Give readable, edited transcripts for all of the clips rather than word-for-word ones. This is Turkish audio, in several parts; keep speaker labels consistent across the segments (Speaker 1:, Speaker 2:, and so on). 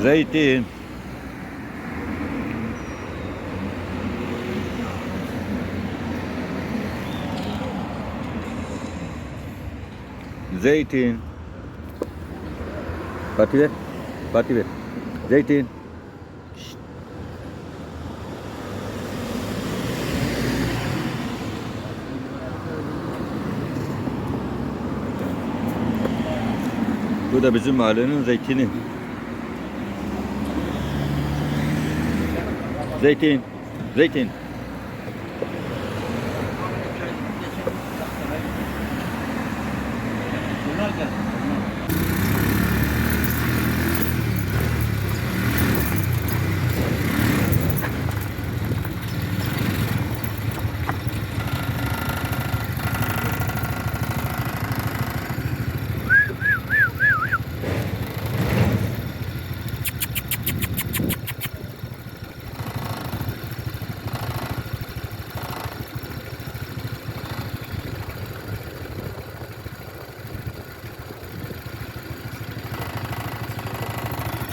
Speaker 1: Zeytin. Zeytin. Fatih ver. Fatih ver. Zeytin. Şşt. Bu da bizim mahallenin zeytini. Zeytin. Zeytin.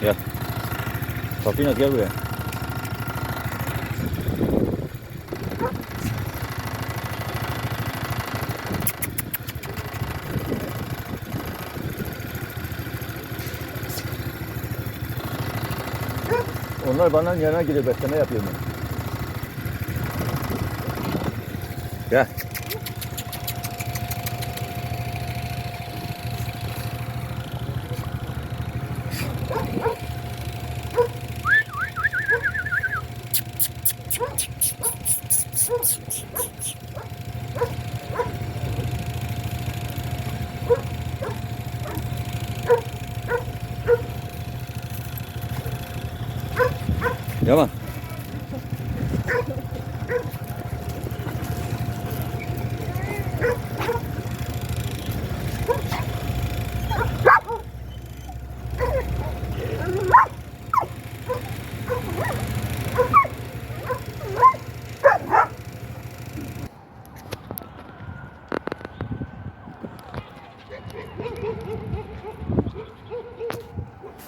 Speaker 1: Gel. Safinaz gel buraya. Onlar bana yana gidiyor, besleme yapıyorum ben. Gel. Yaman.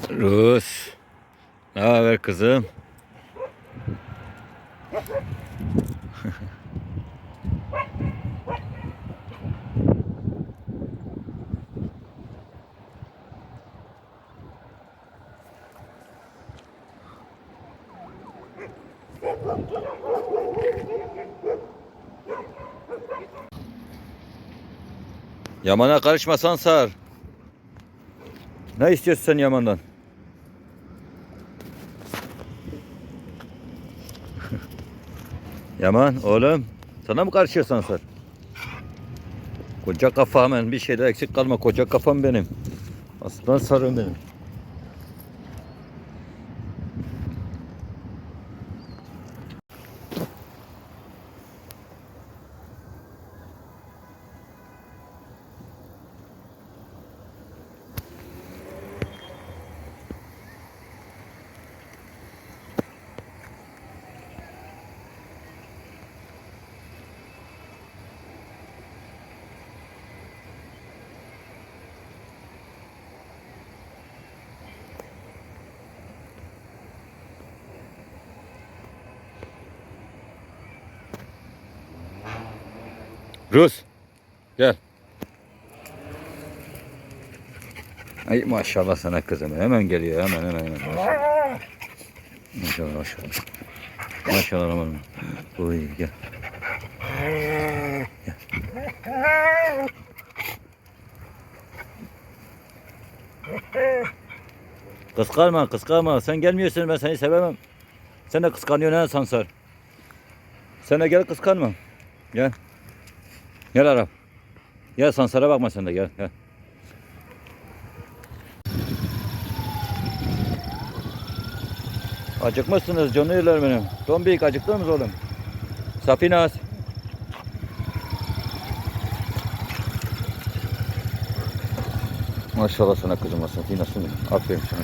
Speaker 1: Rus. Ne haber kızım? Yaman'a karışmasan sar. Ne istiyorsun sen Yaman'dan? Yaman oğlum, sana mı karışıyorsan sar? Koca kafa, hemen bir şeyde eksik kalma, koca kafam benim. Aslan sarım benim. Rus, gel. Ay maşallah sana kızım, hemen geliyor, hemen. Maşallah. Maşallah aman. Oy gel. Kıskanma. Sen gelmiyorsun, ben seni sevemem. Sen de kıskanıyorsun ha Sansar. Sen de gel, kıskanma. Gel. Gel Arap. Gel Sansar'a bakma sen de, gel. Acıkmışsınız canlılar benim. Tombik, acıktın mı oğlum? Safinaz. Maşallah sana kızım, Safinaz'sın. Aferin sana.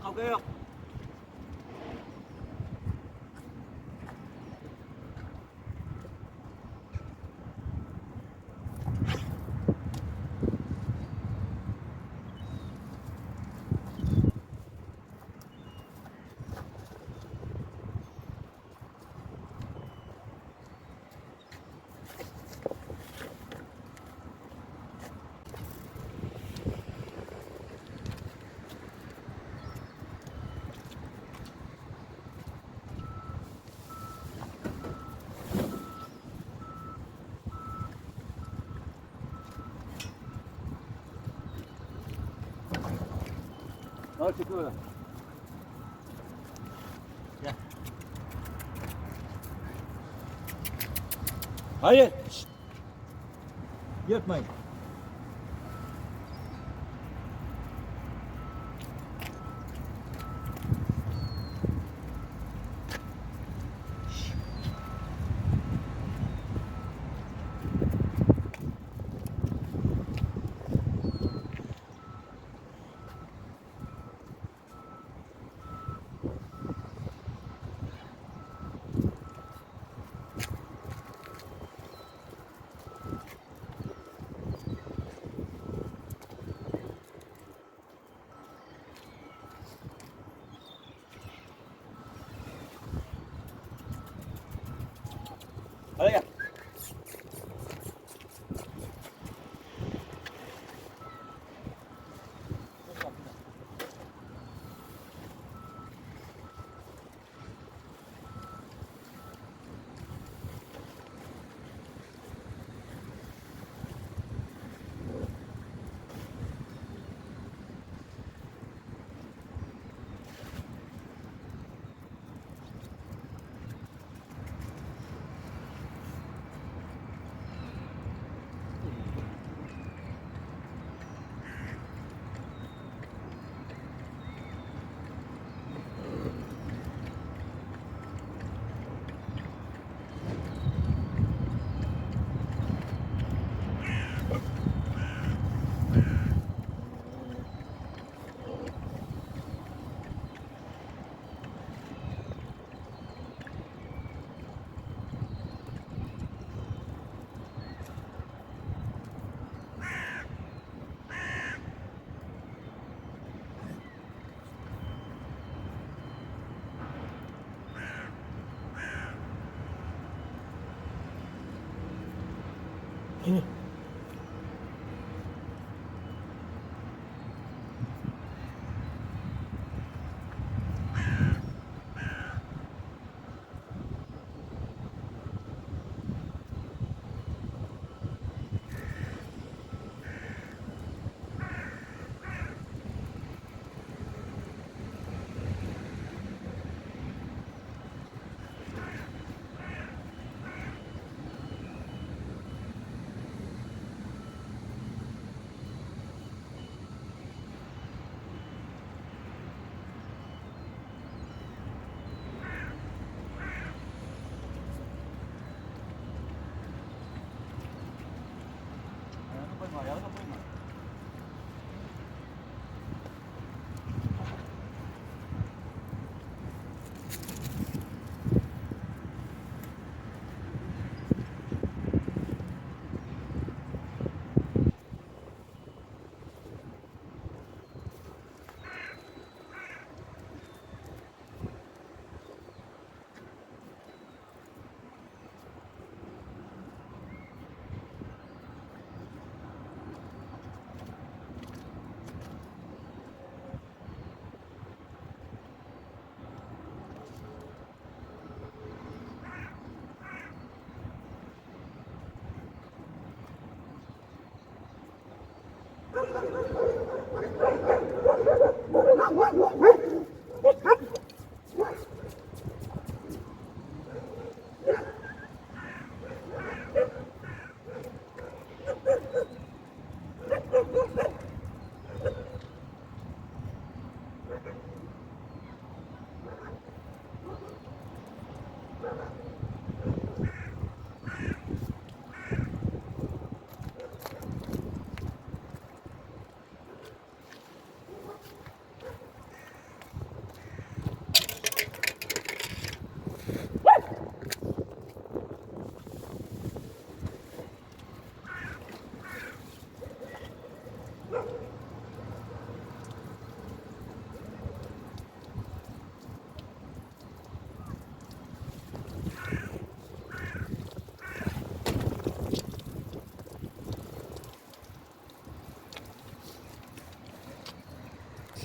Speaker 1: kavga yok. Al çık öyle. Gel. Hayır. Şşt. Yırtmayın. Hadi gel. Ayağını koyma.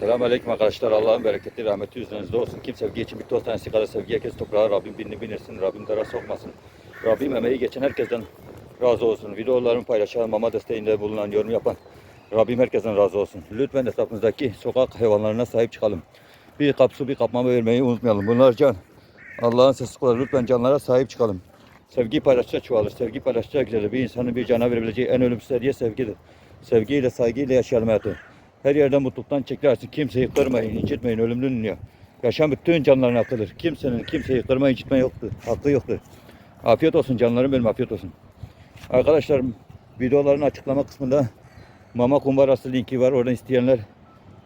Speaker 1: Selamünaleyküm arkadaşlar. Allah'ın bereketi, rahmeti üzerinizde olsun. Kim sevgi için bir toz tanesi kadar sevgi herkes toprağa Rabbim birini bilirsin. Rabbim dara sokmasın. Rabbim emeği geçen herkesten razı olsun. Videolarımı paylaşan, mama desteğinde bulunan, yorum yapan Rabbim herkesten razı olsun. Lütfen etrafımızdaki sokak hayvanlarına sahip çıkalım. Bir kap su, bir kap mama vermeyi unutmayalım. Bunlar can. Allah'ın sesi kulları. Lütfen canlara sahip çıkalım. Sevgi paylaştıkça çoğalır. Sevgi paylaştıkça güzelir. Bir insanın bir cana verebileceği en ölümsüz hediye sevgidir. Sevgiyle, saygıyla yaşayalım hayatı. Her yerden mutluluktan çekilersin. Kimseyi kırmayın, incitmeyin. Ölümlü dünya. Yaşam bütün canlıların hakkıdır. Kimsenin kimseyi kırma, incitme yoktur. Hakkı yoktur. Afiyet olsun canlarım benim, afiyet olsun. Arkadaşlar videoların açıklama kısmında mama kumbarası linki var. Oradan isteyenler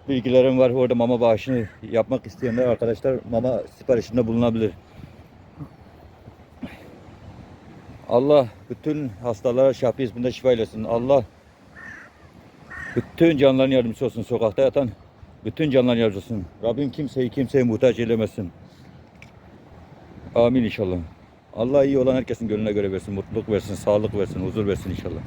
Speaker 1: bilgilerim var. Orada mama bağışını yapmak isteyenler arkadaşlar mama siparişinde bulunabilir. Allah bütün hastalara Şafi isminde şifa eylesin. Allah bütün canlıların yardımcısı olsun. Sokakta yatan bütün canlıların yardımcısı olsun. Rabbim kimseye muhtaç eylemesin. Amin inşallah. Allah iyi olan herkesin gönlüne göre versin. Mutluluk versin, sağlık versin, huzur versin inşallah.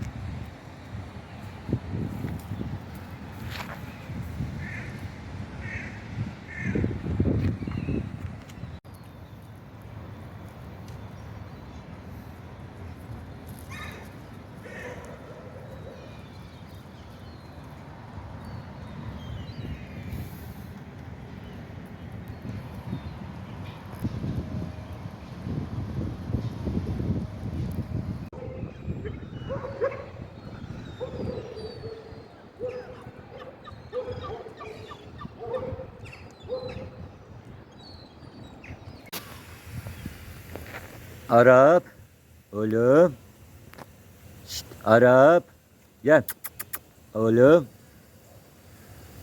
Speaker 1: Arap. Oğlum. Şşt, Arap. Gel. Oğlum.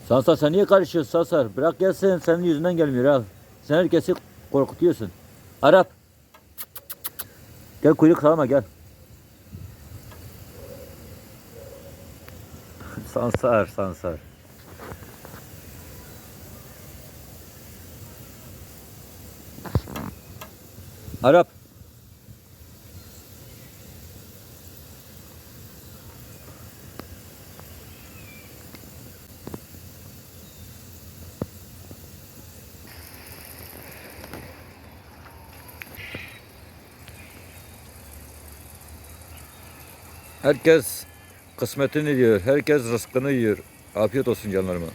Speaker 1: Sansar sen niye karışıyorsun Sansar? Bırak gelsin, senin yüzünden gelmiyor al. Sen herkesi korkutuyorsun. Arap. Gel kuyruk sağlama gel. Sansar. Arap. Herkes kısmetini yiyor. Herkes rızkını yiyor. Afiyet olsun canlarıma.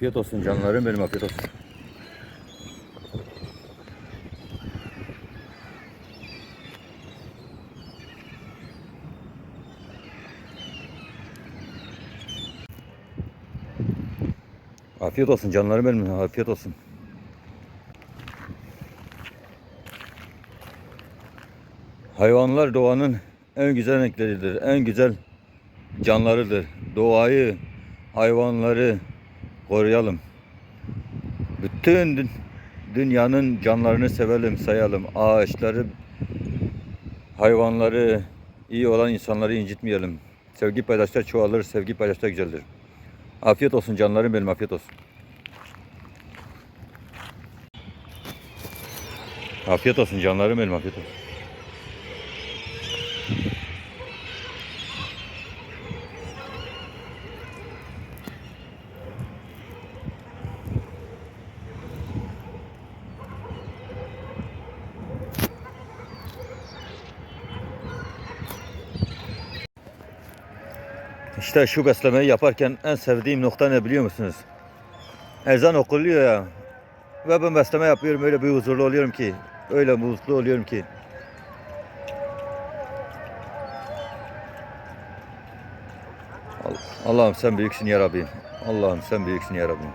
Speaker 1: Afiyet olsun canlarım benim, afiyet olsun. Afiyet olsun canlarım benim, afiyet olsun. Hayvanlar doğanın en güzel renkleridir, en güzel canlarıdır. Doğayı, hayvanları koruyalım. Bütün dünyanın canlarını sevelim, sayalım. Ağaçları, hayvanları, iyi olan insanları incitmeyelim. Sevgi paylaştıkça çoğalır, sevgi paylaştıkça güzeldir. Afiyet olsun canlarım benim, afiyet olsun. Afiyet olsun canlarım benim, afiyet olsun. İşte şu beslemeyi yaparken en sevdiğim nokta ne biliyor musunuz? Ezan okuluyor ya. Ve ben besleme yapıyorum, öyle bir huzurlu oluyorum ki. Öyle mutlu oluyorum ki. Allah'ım sen büyüksün ya Rabbi. Allah'ım sen büyüksün ya Rabbi.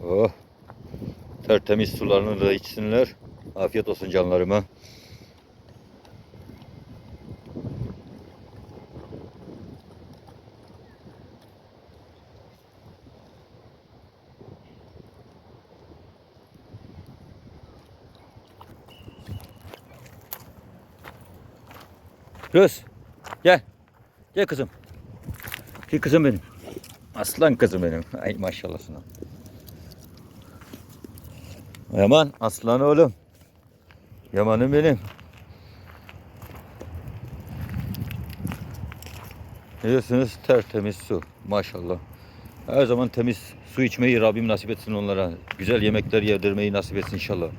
Speaker 1: Oh, tertemiz sularını da içsinler. Afiyet olsun canlarıma. Rus, gel. Gel kızım. Gel kızım benim. Aslan kızım benim. Ay maşallah sana. Yaman, aslan oğlum. Yamanım benim. Biliyorsunuz tertemiz su. Maşallah. Her zaman temiz su içmeyi Rabbim nasip etsin onlara. Güzel yemekler yedirmeyi nasip etsin inşallah.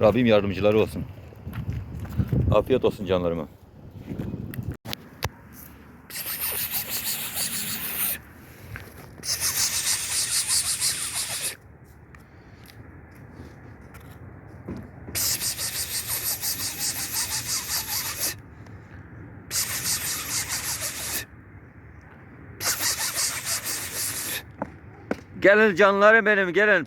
Speaker 1: Rabbim yardımcıları olsun. Afiyet olsun canlarıma. Gelin canlarım benim, gelin.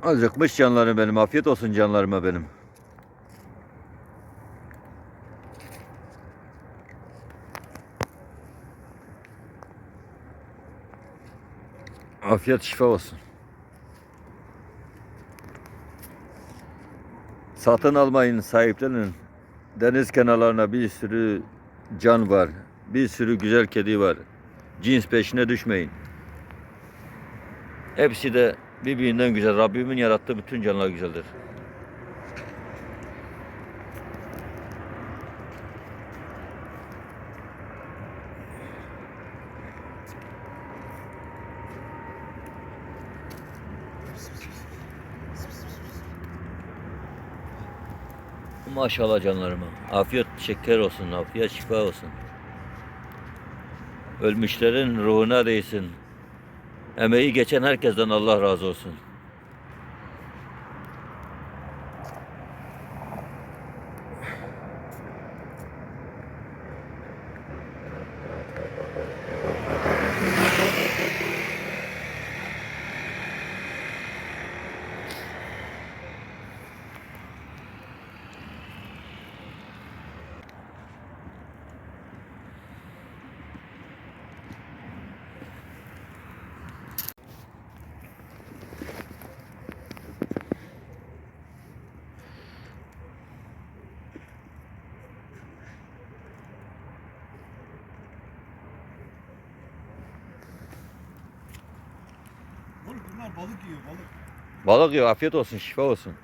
Speaker 1: Acıkmış canlarım benim. Afiyet olsun canlarıma benim. Afiyet şifa olsun. Satın almayın, sahiplenin. Deniz kenarlarına bir sürü can var. Bir sürü güzel kedi var. Cins peşine düşmeyin. Hepsi de birbirinden güzel. Rabbimin yarattığı bütün canlılar güzeldir. Maşallah canlarıma. Afiyet şeker olsun, afiyet şifa olsun. Ölmüşlerin ruhuna değsin. Emeği geçen herkesten Allah razı olsun.
Speaker 2: Bunlar balık yiyor balık.
Speaker 1: Balık yiyor. Afiyet olsun, şifa olsun.